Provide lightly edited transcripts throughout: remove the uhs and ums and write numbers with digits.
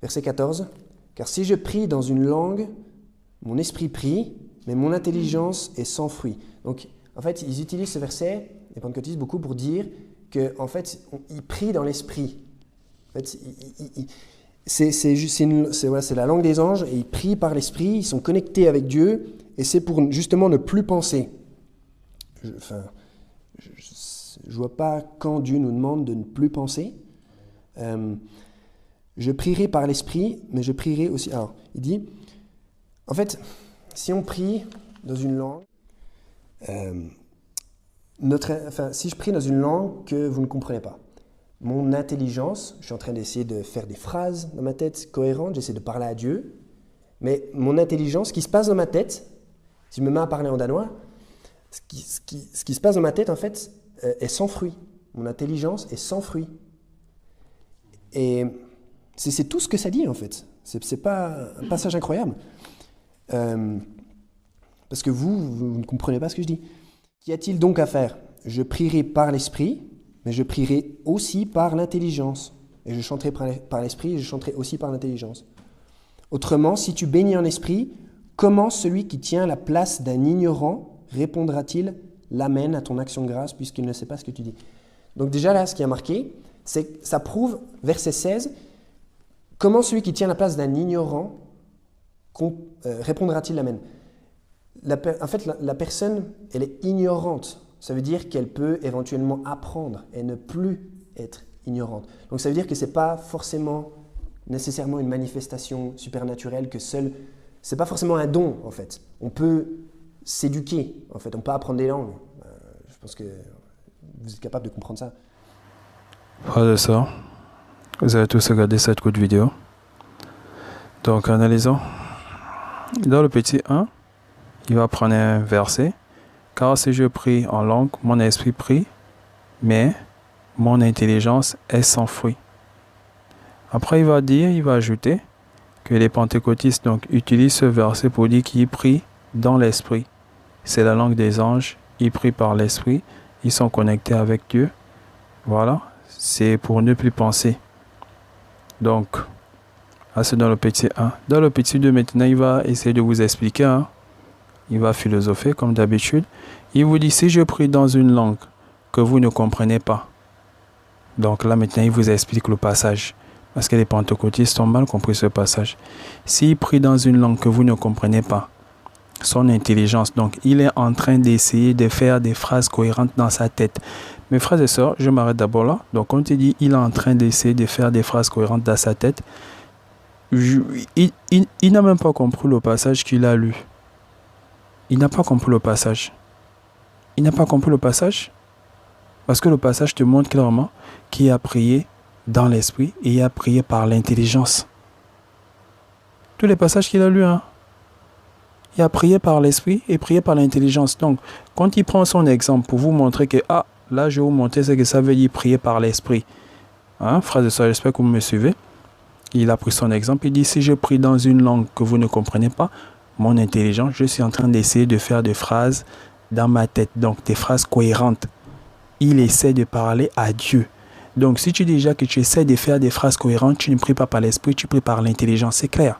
verset 14. « Car si je prie dans une langue, mon esprit prie, mais mon intelligence est sans fruit. » Donc, en fait, ils utilisent ce verset, les pentecôtistes, beaucoup pour dire qu'en fait, ils prient dans l'esprit. En fait, c'est la langue des anges, et ils prient par l'esprit, ils sont connectés avec Dieu, et c'est pour justement ne plus penser. Je ne vois pas quand Dieu nous demande de ne plus penser. Je prierai par l'esprit, mais je prierai aussi... Alors, il dit, en fait, si on prie dans une langue, si je prie dans une langue que vous ne comprenez pas, mon intelligence, je suis en train d'essayer de faire des phrases dans ma tête cohérentes, j'essaie de parler à Dieu, mais mon intelligence, ce qui se passe dans ma tête, si je me mets à parler en danois, ce qui se passe dans ma tête, en fait, est sans fruit. Mon intelligence est sans fruit. Et c'est tout ce que ça dit, en fait. C'est pas un passage incroyable. Parce que vous ne comprenez pas ce que je dis. Qu'y a-t-il donc à faire? Je prierai par l'esprit, mais je prierai aussi par l'intelligence. Et je chanterai par l'esprit, et je chanterai aussi par l'intelligence. Autrement, si tu bénis en esprit, comment celui qui tient la place d'un ignorant répondra-t-il l'Amen à ton action de grâce puisqu'il ne sait pas ce que tu dis? Donc déjà là, ce qui est marqué, c'est que ça prouve, verset 16, comment celui qui tient la place d'un ignorant répondra-t-il l'Amen? En fait, la personne, elle est ignorante. Ça veut dire qu'elle peut éventuellement apprendre et ne plus être ignorante. Donc ça veut dire que ce n'est pas forcément nécessairement une manifestation supernaturelle, que seul... Ce n'est pas forcément un don, en fait. On peut s'éduquer, en fait. On peut apprendre des langues. Je pense que vous êtes capable de comprendre ça. Frères et sœurs, vous avez tous regardé cette courte vidéo. Donc, analysons. Dans le petit 1, il va prendre un verset. Car si je prie en langue, mon esprit prie, mais mon intelligence est sans fruit. Après, il va ajouter que les pentecôtistes donc, utilisent ce verset pour dire qu'ils prient dans l'esprit. C'est la langue des anges, ils prient par l'esprit, ils sont connectés avec Dieu. Voilà, c'est pour ne plus penser. Donc, c'est dans le petit 1. Dans le petit 2, maintenant, il va essayer de vous expliquer. Hein. Il va philosopher comme d'habitude. Il vous dit, si je prie dans une langue que vous ne comprenez pas. Donc là, maintenant, il vous explique le passage. Parce que les pentecôtistes ont mal compris ce passage. S'il prie dans une langue que vous ne comprenez pas, son intelligence, donc il est en train d'essayer de faire des phrases cohérentes dans sa tête. Mes frères et sœurs, je m'arrête d'abord là. Donc on te dit, il est en train d'essayer de faire des phrases cohérentes dans sa tête. Il n'a même pas compris le passage qu'il a lu. Il n'a pas compris le passage. Il n'a pas compris le passage. Parce que le passage te montre clairement qu'il a prié dans l'esprit et il a prié par l'intelligence. Tous les passages qu'il a lus, hein. Il a prié par l'esprit et prié par l'intelligence. Donc, quand il prend son exemple pour vous montrer que, là, je vais vous montrer ce que ça veut dire prier par l'esprit. Hein, frères et sœurs, j'espère que vous me suivez. Il a pris son exemple. Il dit, si je prie dans une langue que vous ne comprenez pas, mon intelligence, je suis en train d'essayer de faire des phrases dans ma tête. Donc, des phrases cohérentes. Il essaie de parler à Dieu. Donc, si tu dis déjà que tu essaies de faire des phrases cohérentes, tu ne pries pas par l'esprit, tu pries par l'intelligence. C'est clair.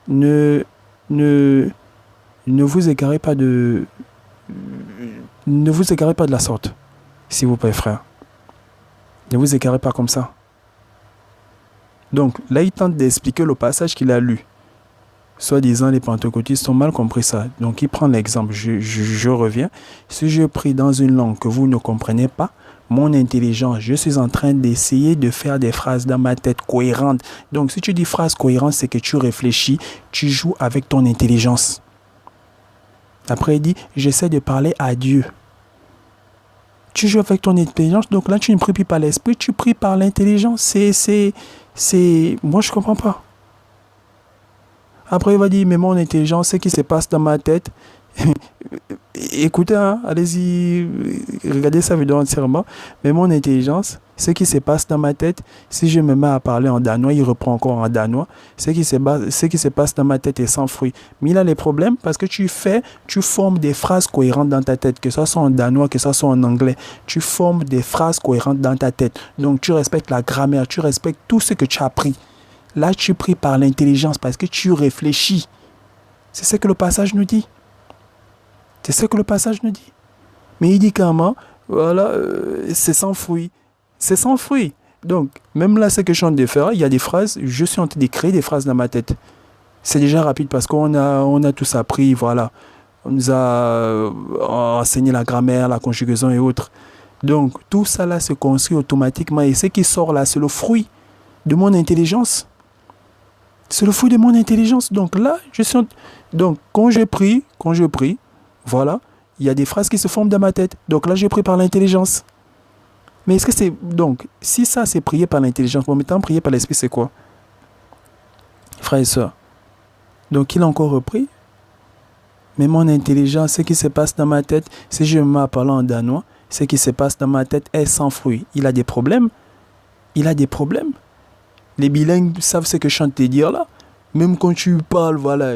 Ne vous égarez pas de la sorte, s'il vous plaît, frère. Ne vous égarez pas comme ça. Donc, là, il tente d'expliquer le passage qu'il a lu. Soi-disant, les pentecôtistes ont mal compris ça. Donc, il prend l'exemple. Je reviens. Si je prie dans une langue que vous ne comprenez pas, mon intelligence, je suis en train d'essayer de faire des phrases dans ma tête cohérentes. Donc, si tu dis phrase cohérente, c'est que tu réfléchis, tu joues avec ton intelligence. Après, il dit, j'essaie de parler à Dieu. Tu joues avec ton intelligence, donc là, tu ne pries plus par l'esprit, tu pries par l'intelligence. Moi, je ne comprends pas. Après, il va dire, mais mon intelligence, ce qui se passe dans ma tête... Écoutez, hein, allez-y, regardez sa vidéo entièrement. Mais mon intelligence, Ce qui se passe dans ma tête, si je me mets à parler en danois, il reprend encore en danois. Ce qui se passe dans ma tête est sans fruit. Mais il a les problèmes parce que tu formes des phrases cohérentes dans ta tête, que ce soit en danois, que ce soit en anglais. Tu formes des phrases cohérentes dans ta tête. Donc tu respectes la grammaire, tu respectes tout ce que tu as appris. Là, tu pries par l'intelligence parce que tu réfléchis. C'est ce que le passage nous dit. C'est ce que le passage nous dit. Mais il dit comment, voilà, c'est sans fruit. C'est sans fruit. Donc, même là, ce que je suis en train de faire, il y a des phrases, je suis en train de créer des phrases dans ma tête. C'est déjà rapide parce qu'on a tous appris, voilà. On nous a enseigné la grammaire, la conjugaison et autres. Donc, tout ça là se construit automatiquement. Et ce qui sort là, c'est le fruit de mon intelligence. C'est le fruit de mon intelligence. Donc là, donc, quand je prie, voilà, il y a des phrases qui se forment dans ma tête. Donc là, je prie par l'intelligence. Mais est-ce que c'est... Donc, si ça, c'est prier par l'intelligence, bon, maintenant, prier par l'esprit, c'est quoi? Frères et sœurs. Donc, il a encore repris. Mais mon intelligence, ce qui se passe dans ma tête, si je me mets à parler en danois, ce qui se passe dans ma tête est sans fruit. Il a des problèmes. Il a des problèmes. Les bilingues savent ce que je suis en train de te dire là. Même quand tu parles, voilà,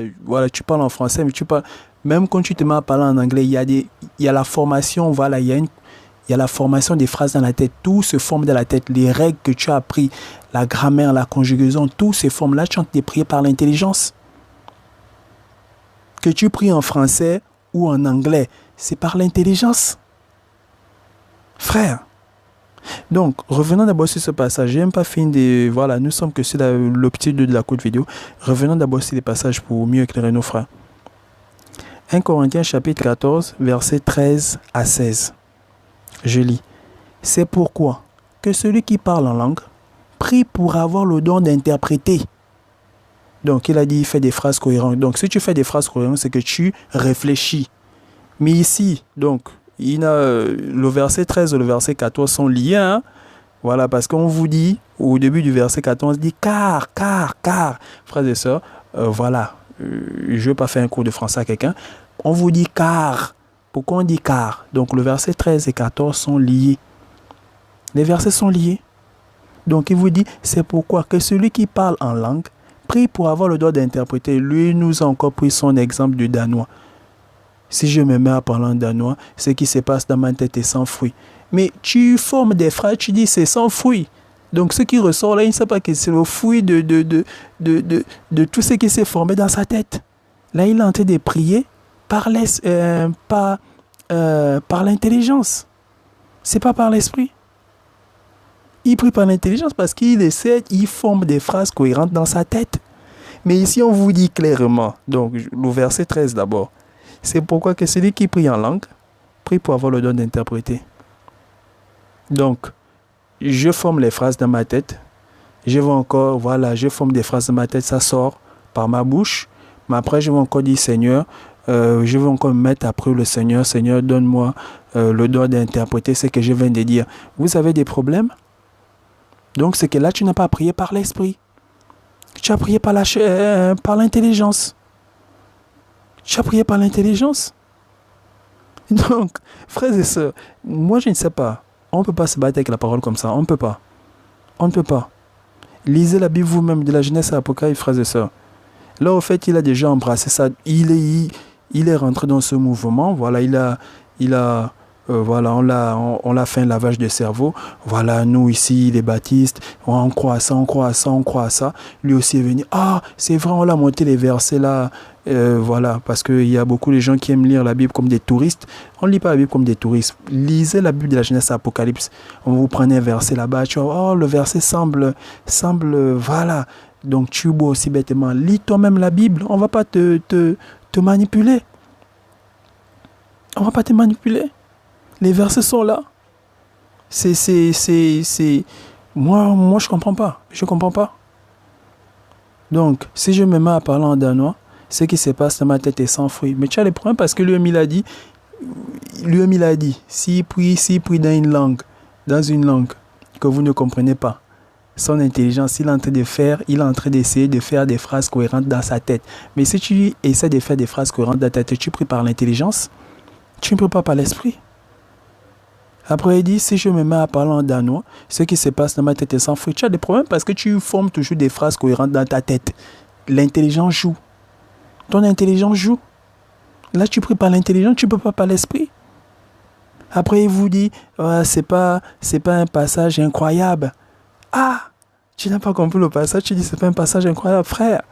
tu parles en français, mais tu parles... Même quand tu te mets à parler en anglais, il y a la formation, voilà, il y a la formation des phrases dans la tête. Tout se forme dans la tête. Les règles que tu as appris, la grammaire, la conjugaison, tout se forme. Là, tu es en train de prier par l'intelligence. Que tu pries en français ou en anglais, c'est par l'intelligence. Frère. Donc, revenons d'abord sur ce passage. Je n'ai même pas fini de... Voilà, nous sommes que sur le petit 2 de la courte vidéo. Revenons d'abord sur les passages pour mieux éclairer nos frères. 1 Corinthiens chapitre 14, versets 13 à 16. Je lis. C'est pourquoi que celui qui parle en langue prie pour avoir le don d'interpréter. Donc, il a dit, il fait des phrases cohérentes. Donc, si tu fais des phrases cohérentes, c'est que tu réfléchis. Mais ici, donc, le verset 13 et le verset 14 sont liés. Hein? Voilà, parce qu'on vous dit, au début du verset 14, on dit car. Frères et sœurs, voilà, je ne veux pas faire un cours de français à quelqu'un. On vous dit car. Pourquoi on dit car? Donc, le verset 13 et 14 sont liés. Les versets sont liés. Donc, il vous dit, c'est pourquoi que celui qui parle en langue prie pour avoir le droit d'interpréter. Lui nous a encore pris son exemple du danois. Si je me mets à parler en danois, ce qui se passe dans ma tête est sans fruit. Mais tu formes des phrases, tu dis c'est sans fruit. Donc ce qui ressort là, il ne sait pas que c'est le fruit de tout ce qui s'est formé dans sa tête. Là, il est en train de prier par l'intelligence. C'est pas par l'esprit. Il prie par l'intelligence parce il forme des phrases cohérentes dans sa tête. Mais ici, on vous dit clairement, donc le verset 13 d'abord, c'est pourquoi que celui qui prie en langue, prie pour avoir le don d'interpréter. Donc, je forme les phrases dans ma tête. Je forme des phrases dans ma tête, ça sort par ma bouche. Mais après, je vais encore dire, Seigneur, je vais encore me mettre après le Seigneur. Seigneur, donne-moi le don d'interpréter ce que je viens de dire. Vous avez des problèmes? Donc, c'est que là, tu n'as pas prié par l'esprit. Tu as prié par l'intelligence. Tu as prié par l'intelligence. Donc, frères et sœurs, moi, je ne sais pas. On ne peut pas se battre avec la parole comme ça. On ne peut pas. On ne peut pas. Lisez la Bible vous-même de la Genèse à l'Apocalypse, frères et sœurs. Là, au fait, il a déjà embrassé ça. Il est rentré dans ce mouvement. Voilà, voilà, on l'a fait un lavage de cerveau. Voilà, nous ici, les baptistes, on croit à ça, on croit à ça, on croit à ça. Lui aussi est venu. Ah, c'est vrai, on l'a monté les versets là. Voilà, parce qu'il y a beaucoup de gens qui aiment lire la Bible comme des touristes. On ne lit pas la Bible comme des touristes. Lisez la Bible de la Genèse à l'Apocalypse. On vous prenez un verset là-bas. Tu vois, oh, le verset semble, voilà. Donc tu bois aussi bêtement. Lis toi-même la Bible. On ne va pas te manipuler. On ne va pas te manipuler. Les versets sont là. Moi, je comprends pas. Je comprends pas. Donc, si je me mets à parler en danois, ce qui se passe dans ma tête est sans fruit. Mais tu as les problèmes parce que lui-même il a dit, s'il prie dans une langue que vous ne comprenez pas, son intelligence, il est en train d'essayer de faire des phrases cohérentes dans sa tête. Mais si tu essaies de faire des phrases cohérentes dans ta tête, tu pries par l'intelligence, tu ne pries pas par l'esprit. Après, il dit, si je me mets à parler en danois, ce qui se passe dans ma tête est sans fruit. Tu as des problèmes parce que tu formes toujours des phrases cohérentes dans ta tête. L'intelligence joue. Ton intelligence joue. Là, tu pries par l'intelligence, tu ne peux pas par l'esprit. Après, il vous dit, c'est pas un passage incroyable. Ah, tu n'as pas compris le passage, tu dis, c'est pas un passage incroyable. Frère,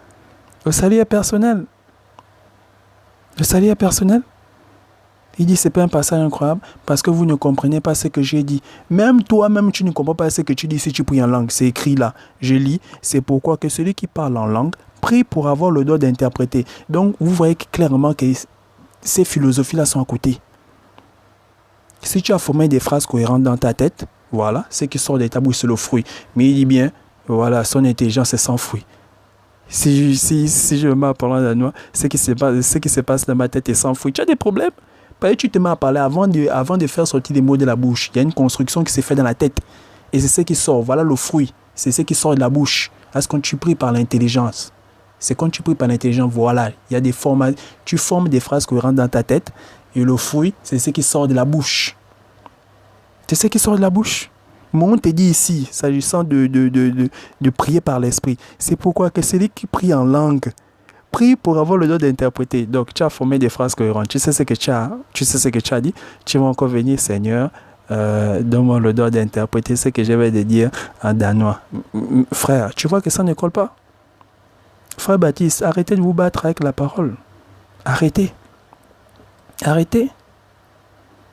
le salut est personnel. Le salut est personnel. Il dit, c'est pas un passage incroyable parce que vous ne comprenez pas ce que j'ai dit. Même toi-même, tu ne comprends pas ce que tu dis si tu pries en langue. C'est écrit là. Je lis. C'est pourquoi que celui qui parle en langue prie pour avoir le droit d'interpréter. Donc, vous voyez clairement que ces philosophies-là sont à côté. Si tu as formé des phrases cohérentes dans ta tête, voilà, ce qui sort de ta bouche, c'est le fruit. Mais il dit bien, voilà, son intelligence est sans fruit. Si je me mets à parler en danois, ce qui se passe dans ma tête est sans fruit. Tu as des problèmes? Parce que tu te mets à parler avant de faire sortir les mots de la bouche. Il y a une construction qui s'est faite dans la tête. Et c'est ce qui sort. Voilà le fruit. C'est ce qui sort de la bouche. Est-ce que tu pries par l'intelligence? C'est quand tu pries par l'intelligence, voilà. Il y a des formes. Tu formes des phrases cohérentes dans ta tête. Et le fruit, c'est ce qui sort de la bouche. C'est ce qui sort de la bouche. Mais on te dit ici, s'agissant de prier par l'esprit, c'est pourquoi que celui qui prie en langue, prie pour avoir le droit d'interpréter. Donc, tu as formé des phrases cohérentes. Tu sais ce que tu as dit. Tu vas encore venir, Seigneur, donne-moi le droit d'interpréter ce que je vais te dire en danois. Frère, tu vois que ça ne colle pas. Frère Baptiste, arrêtez de vous battre avec la parole. Arrêtez. Arrêtez.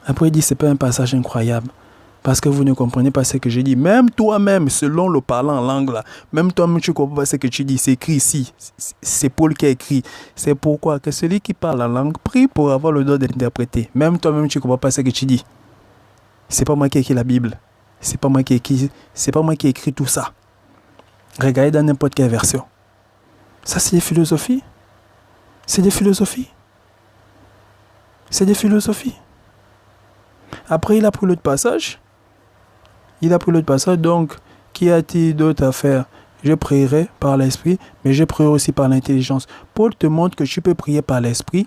Après, il dit, c'est pas un passage incroyable. Parce que vous ne comprenez pas ce que je dis. Même toi-même, selon le parlant en langue, là, même toi-même, tu ne comprends pas ce que tu dis. C'est écrit ici. C'est Paul qui a écrit. C'est pourquoi que celui qui parle en langue prie pour avoir le droit d'interpréter. Même toi-même, tu ne comprends pas ce que tu dis. C'est pas moi qui ai écrit la Bible. C'est pas moi qui ai écrit tout ça. Regardez dans n'importe quelle version. Ça, c'est des philosophies. C'est des philosophies. C'est des philosophies. Après, il a pris l'autre passage. Donc, qu'y a-t-il d'autre à faire? Je prierai par l'esprit, mais je prierai aussi par l'intelligence. Paul te montre que tu peux prier par l'esprit,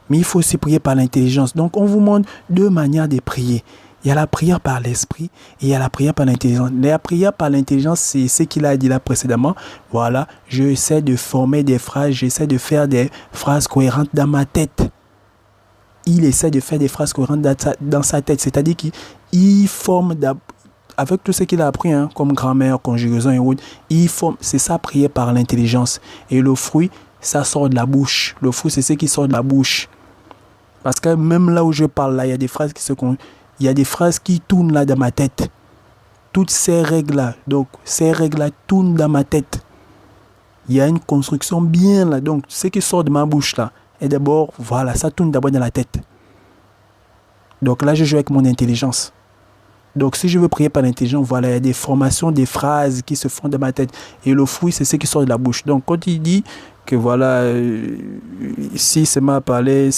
mais il faut aussi prier par l'intelligence. Donc, on vous montre deux manières de prier. Il y a la prière par l'esprit et il y a la prière par l'intelligence. La prière par l'intelligence, c'est ce qu'il a dit là précédemment. Voilà, j'essaie de former des phrases, j'essaie de faire des phrases cohérentes dans ma tête. Il essaie de faire des phrases cohérentes dans sa tête. C'est-à-dire qu'il forme, avec tout ce qu'il a appris, comme grammaire, conjugaison et autres, c'est ça, prier par l'intelligence. Et le fruit, ça sort de la bouche. Le fruit, c'est ce qui sort de la bouche. Parce que même là où je parle, là, il y a des phrases qui tournent là dans ma tête. Toutes ces règles-là, donc ces règles-là tournent dans ma tête. Il y a une construction bien là. Donc, ce qui sort de ma bouche là, et d'abord, voilà, ça tourne d'abord dans la tête. Donc là, je joue avec mon intelligence. Donc si je veux prier par l'intelligence, voilà, il y a des formations, des phrases qui se font dans ma tête. Et le fruit, c'est ce qui sort de la bouche. Donc quand il dit que voilà, si c'est mal parlé,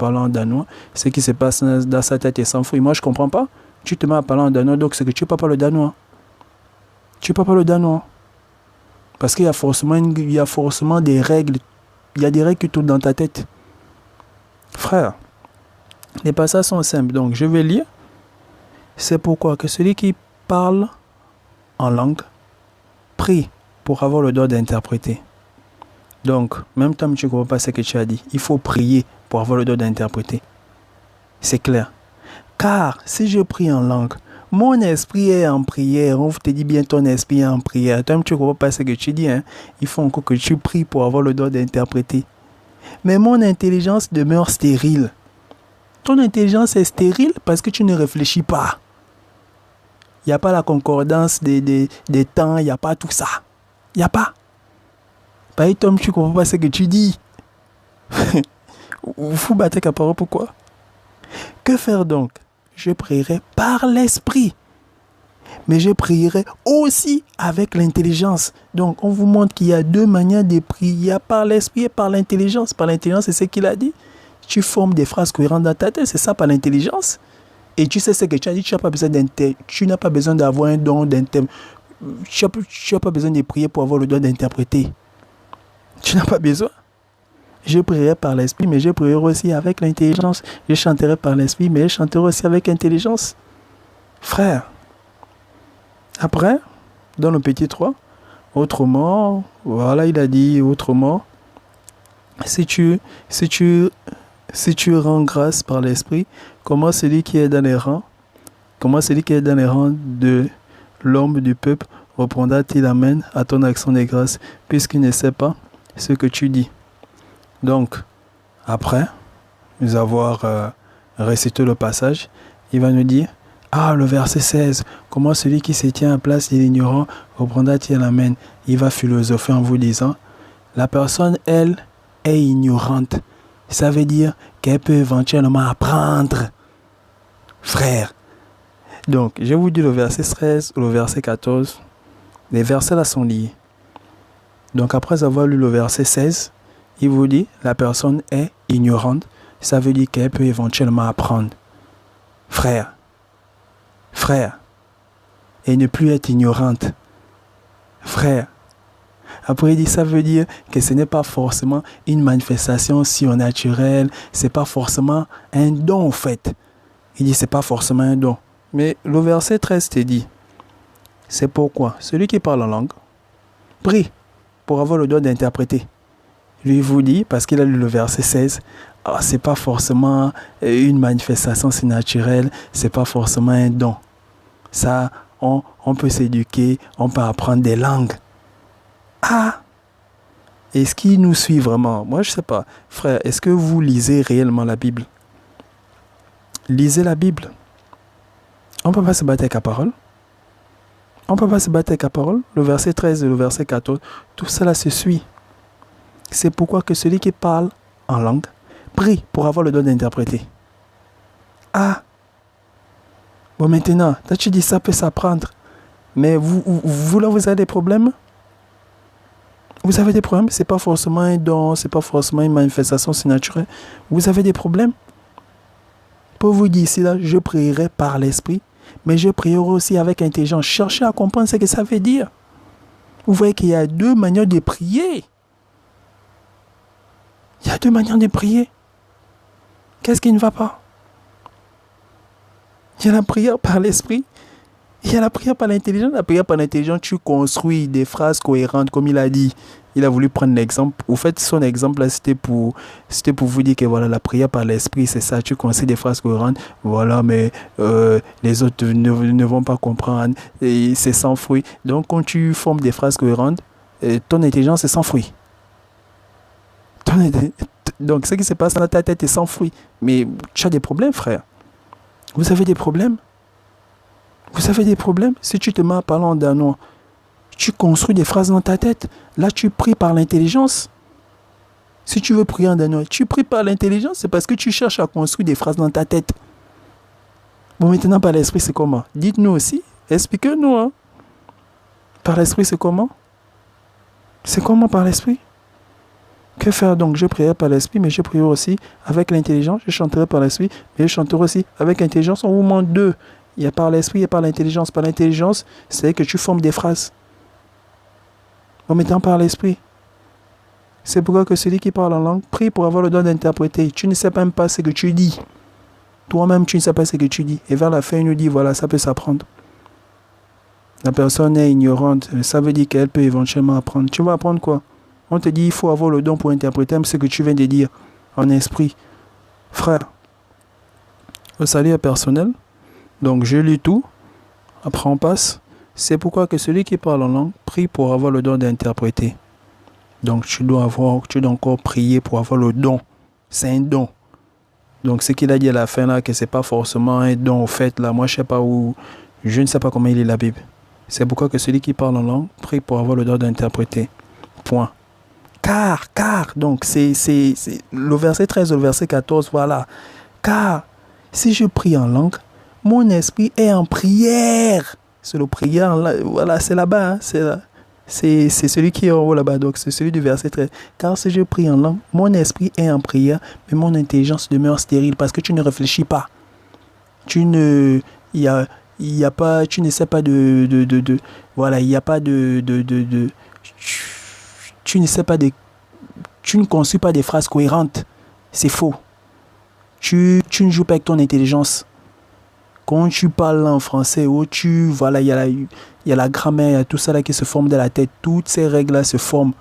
en danois, ce qui se passe dans sa tête est sans fruit. Moi, je ne comprends pas. Tu te mets à parler en danois, donc c'est que tu ne parles pas le danois. Tu ne parles pas le danois. Parce qu'il y a forcément des règles. Il y a des règles qui tournent dans ta tête. Frère, les passages sont simples. Donc, je vais lire. C'est pourquoi que celui qui parle en langue prie pour avoir le droit d'interpréter. Donc, même toi, tu ne comprends pas ce que tu as dit. Il faut prier pour avoir le droit d'interpréter. C'est clair. Car si je prie en langue, mon esprit est en prière. On te dit bien ton esprit est en prière. Toi, tu ne comprends pas ce que tu dis. Il faut encore que tu pries pour avoir le droit d'interpréter. Mais mon intelligence demeure stérile. Ton intelligence est stérile parce que tu ne réfléchis pas. Il n'y a pas la concordance des temps, il n'y a pas tout ça. Il n'y a pas. Par exemple, tu ne comprends pas ce que tu dis. Vous battez la parole, pourquoi? Que faire donc? Je prierai par l'esprit. Mais je prierai aussi avec l'intelligence. Donc, on vous montre qu'il y a deux manières de prier. Il y a par l'esprit et par l'intelligence. Par l'intelligence, c'est ce qu'il a dit. Tu formes des phrases cohérentes dans ta tête, c'est ça par l'intelligence. Et tu sais ce que tu as dit, tu n'as pas besoin d'avoir un don d'interpréter. Tu n'as pas besoin de prier pour avoir le don d'interpréter. Tu n'as pas besoin. Je prierai par l'esprit, mais je prierai aussi avec l'intelligence. Je chanterai par l'esprit, mais je chanterai aussi avec intelligence. Frère. Après, dans le petit 3, autrement, voilà, il a dit autrement, si tu rends grâce par l'esprit, comment celui qui est dans les rangs de l'homme du peuple reprendra-t-il amène à ton action de grâce, puisqu'il ne sait pas ce que tu dis. Donc, après nous avoir récité le passage, il va nous dire, le verset 16, comment celui qui se tient à place de l'ignorant reprendra-t-il amène. Il va philosopher en vous disant, la personne, elle, est ignorante. Ça veut dire qu'elle peut éventuellement apprendre. Frère. Donc, je vous dis le verset 13 ou le verset 14. Les versets là sont liés. Donc, après avoir lu le verset 16, il vous dit, la personne est ignorante. Ça veut dire qu'elle peut éventuellement apprendre. Frère. Et ne plus être ignorante. Frère. Après, il dit, ça veut dire que ce n'est pas forcément une manifestation surnaturelle. Ce n'est pas forcément un don, en fait. Il dit, ce n'est pas forcément un don. Mais le verset 13 te dit, c'est pourquoi celui qui parle en langue prie pour avoir le don d'interpréter. Lui vous dit, parce qu'il a lu le verset 16, ce n'est pas forcément une manifestation surnaturelle, ce n'est pas forcément un don. Ça, on peut s'éduquer, on peut apprendre des langues. Est-ce qu'il nous suit vraiment? Moi, je ne sais pas. Frère, est-ce que vous lisez réellement la Bible? Lisez la Bible. On ne peut pas se battre avec la parole. Le verset 13 et le verset 14, tout cela se suit. C'est pourquoi que celui qui parle en langue prie pour avoir le don d'interpréter. Bon, maintenant, toi tu dis ça peut s'apprendre. Mais vous là, vous avez des problèmes? Vous avez des problèmes? Ce n'est pas forcément un don, ce n'est pas forcément une manifestation surnaturelle. Vous avez des problèmes? Pour vous dire ici, là, je prierai par l'esprit, mais je prierai aussi avec intelligence. Cherchez à comprendre ce que ça veut dire. Vous voyez qu'il y a deux manières de prier. Qu'est-ce qui ne va pas? Il y a la prière par l'esprit. Il y a la prière par l'intelligence. La prière par l'intelligence, tu construis des phrases cohérentes, comme il a dit. Il a voulu prendre l'exemple. Au fait, son exemple, là, c'était pour vous dire que voilà, la prière par l'esprit, c'est ça. Tu construis des phrases cohérentes. Voilà, mais les autres ne vont pas comprendre. Et c'est sans fruit. Donc, quand tu formes des phrases cohérentes, ton intelligence est sans fruit. Donc, ce qui se passe dans ta tête est sans fruit. Mais tu as des problèmes, frère. Vous avez des problèmes? Si tu te mets à parler en danois, tu construis des phrases dans ta tête. Là, tu pries par l'intelligence. Si tu veux prier en danois, tu pries par l'intelligence. C'est parce que tu cherches à construire des phrases dans ta tête. Bon, maintenant, par l'esprit, c'est comment? Dites-nous aussi. Expliquez-nous. Hein. Par l'esprit, c'est comment? C'est comment par l'esprit? Que faire donc? Je prierai par l'esprit, mais je prierai aussi avec l'intelligence. Je chanterai par l'esprit, mais je chanterai aussi avec l'intelligence. On vous demande deux. Il y a par l'esprit et par l'intelligence. Par l'intelligence, c'est que tu formes des phrases. En mettant par l'esprit. C'est pourquoi que celui qui parle en langue prie pour avoir le don d'interpréter. Tu ne sais même pas ce que tu dis. Toi-même, tu ne sais pas ce que tu dis. Et vers la fin, il nous dit, voilà, ça peut s'apprendre. La personne est ignorante. Ça veut dire qu'elle peut éventuellement apprendre. Tu vas apprendre quoi? On te dit, il faut avoir le don pour interpréter ce que tu viens de dire en esprit. Frère, le salut est personnel. Donc, je lis tout. Après, on passe. C'est pourquoi que celui qui parle en langue prie pour avoir le don d'interpréter. Donc, tu dois encore prier pour avoir le don. C'est un don. Donc, ce qu'il a dit à la fin, là, que ce n'est pas forcément un don au fait, là, moi, je ne sais pas comment il lit la Bible. C'est pourquoi que celui qui parle en langue prie pour avoir le don d'interpréter. Point. Car, donc, c'est le verset 13 au verset 14, voilà. Car, si je prie en langue, mon esprit est en prière. C'est le prière, là, voilà, c'est là-bas, hein, c'est celui qui est en haut là-bas, donc c'est celui du verset 13. Car si je prie en langue, mon esprit est en prière, mais mon intelligence demeure stérile parce que tu ne réfléchis pas. Tu ne sais pas voilà, il n'y a pas tu ne sais pas tu ne construis pas des phrases cohérentes. C'est faux. Tu ne joues pas avec ton intelligence. Quand tu parles en français, voilà, il y a la grammaire, il y a tout ça là qui se forme dans la tête. Toutes ces règles-là se forment.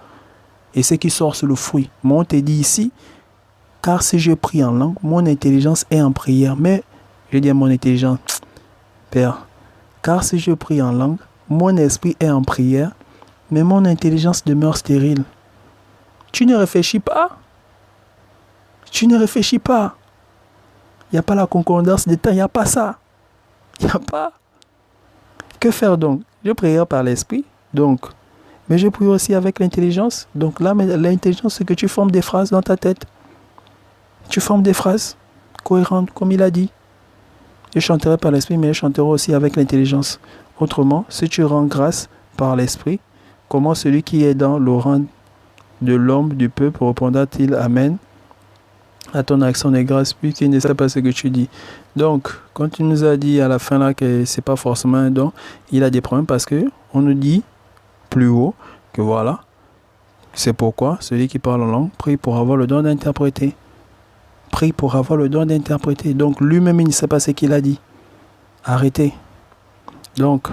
Et ce qui sort, c'est le fruit. Moi, on te dit ici, car si je prie en langue, mon intelligence est en prière. Mais, je dis à mon intelligence, Père, car si je prie en langue, mon esprit est en prière, mais mon intelligence demeure stérile. Tu ne réfléchis pas. Tu ne réfléchis pas. Il n'y a pas la concordance des temps, il n'y a pas ça. Il n'y a pas. Que faire donc? Je prie par l'esprit, donc. Mais je prie aussi avec l'intelligence. Donc là, l'intelligence, c'est que tu formes des phrases dans ta tête. Tu formes des phrases cohérentes, comme il a dit. Je chanterai par l'esprit, mais je chanterai aussi avec l'intelligence. Autrement, si tu rends grâce par l'esprit, comment celui qui est dans le rang de l'homme du peuple répondra-t-il Amen à ton action de grâce, puisqu'il ne sait pas ce que tu dis. Donc, quand tu nous as dit à la fin là que c'est pas forcément un don, il a des problèmes parce que on nous dit plus haut que voilà, c'est pourquoi celui qui parle en langue prie pour avoir le don d'interpréter. Prie pour avoir le don d'interpréter. Donc lui-même il ne sait pas ce qu'il a dit. Arrêtez. Donc